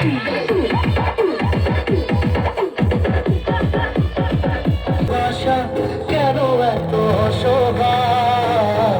কেন এত অসহায়।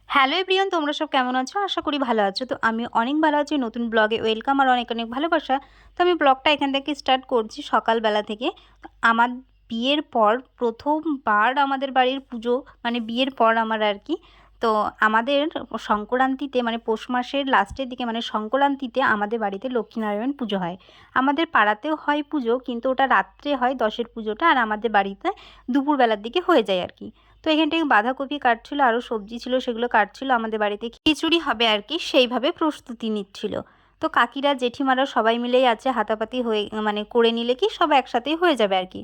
হ্যালো এভরিওয়ান, তোমরা সব কেমন আছো? আশা করি ভালো আছো। তো আমি অনেক ভালো আছি। নতুন ব্লগে ওয়েলকাম আর অনেক অনেক ভালোবাসা। তো আমি ব্লগটা এখান থেকে স্টার্ট করছি সকালবেলা থেকে। তো আমার বিয়ের পর প্রথমবার আমাদের বাড়ির পুজো, মানে বিয়ের পর আমার আর কি। তো আমাদের সংক্রান্তিতে, মানে পৌষ মাসের লাস্টের দিকে, মানে সংক্রান্তিতে আমাদের বাড়িতে লক্ষ্মীনারায়ণ পুজো হয়। আমাদের পাড়াতেও হয় পুজো, কিন্তু ওটা রাত্রে হয়, 10-এর পুজোটা, আর আমাদের বাড়িতে দুপুরবেলার দিকে হয়ে যায় আর কি। তো এখান থেকে বাঁধাকপি কাটছিল, আরও সবজি ছিল, সেগুলো কাটছিল। আমাদের বাড়িতে খিচুড়ি হবে আর কি, সেইভাবে প্রস্তুতি নিচ্ছিল। তো কাকিরা জেঠিমারা সবাই মিলেই আছে, হাতাপাতি হয়ে মানে করে নিলে কি সব একসাথেই হয়ে যাবে আর কি।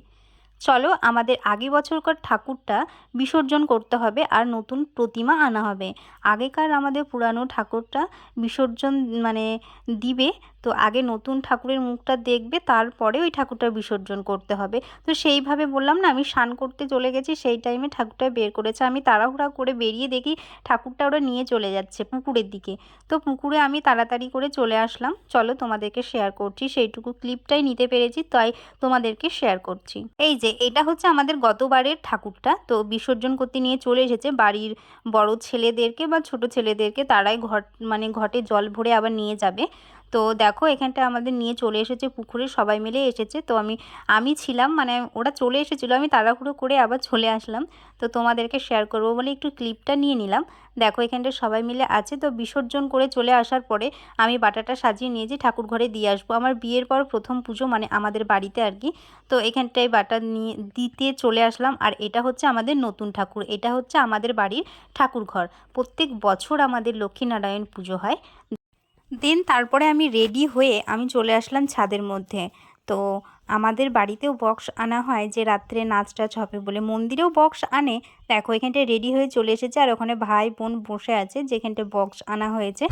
চলো, আমাদের আগে বছরকার ঠাকুরটা বিসর্জন করতে হবে আর নতুন প্রতিমা আনা হবে। আগেকার আমাদের পুরানো ঠাকুরটা বিসর্জন মানে দিবে, তো আগে নতুন ঠাকুরের মুখটা দেখবে, তারপরে ওই ঠাকুরটা বিসর্জন করতে হবে। তো সেইভাবে বললাম না, আমি স্নান করতে চলে গেছি, সেই টাইমে ঠাকুরটা বের করেছে। আমি তাড়াহুড়া করে বেরিয়ে দেখি ঠাকুরটা ওরা নিয়ে চলে যাচ্ছে পুকুরের দিকে। তো পুকুরে আমি তাড়াতাড়ি করে চলে আসলাম। চলো, তোমাদেরকে শেয়ার করছি, সেইটুকু ক্লিপটাই নিতে পেরেছি, তাই তোমাদেরকে শেয়ার করছি। এই যে এটা হচ্ছে আমাদের গতবারের ঠাকুরটা, তো বিসর্জন করতে নিয়ে চলে এসেছে বাড়ির বড় ছেলেদেরকে বা ছোট ছেলেদেরকে, তারাই ঘটে জল ভরে আবার নিয়ে যাবে। তো দেখো এখানটা আমাদের নিয়ে চলে এসেছে পুকুরে, সবাই মিলে এসেছে। তো আমি ছিলাম, মানে ওরা চলে এসেছিলো, আমি তাড়াহুড়ো করে আবার চলে আসলাম। তো তোমাদেরকে শেয়ার করবো বলে একটু ক্লিপটা নিয়ে নিলাম। দেখো এখানটা সবাই মিলে আছে। তো বিসর্জন করে চলে আসার পরে আমি বাটাটা সাজিয়ে নিয়েছি, ঠাকুর ঘরে দিয়ে আসবো। আমার বিয়ের পর প্রথম পুজো, মানে আমাদের বাড়িতে আর কি। তো এখানটায় বাটা নিয়ে দিতে চলে আসলাম। আর এটা হচ্ছে আমাদের নতুন ঠাকুর, এটা হচ্ছে আমাদের বাড়ির ঠাকুর ঘর। প্রত্যেক বছর আমাদের লক্ষ্মীনারায়ণ পুজো হয়। দেন তারপরে আমি রেডি হয়ে আমি চলে আসলাম ছাদের মধ্যে। তো আমাদের বাড়িতেও বক্স আনা হয়, যে রাত্রে নাচ টাচ হবে বলে, মন্দিরেও বক্স আনে। দেখো এখানটায় রেডি হয়ে চলে এসেছে, আর ওখানে ভাই বোন বসে আছে, যেখানটায় বক্স আনা হয়েছে।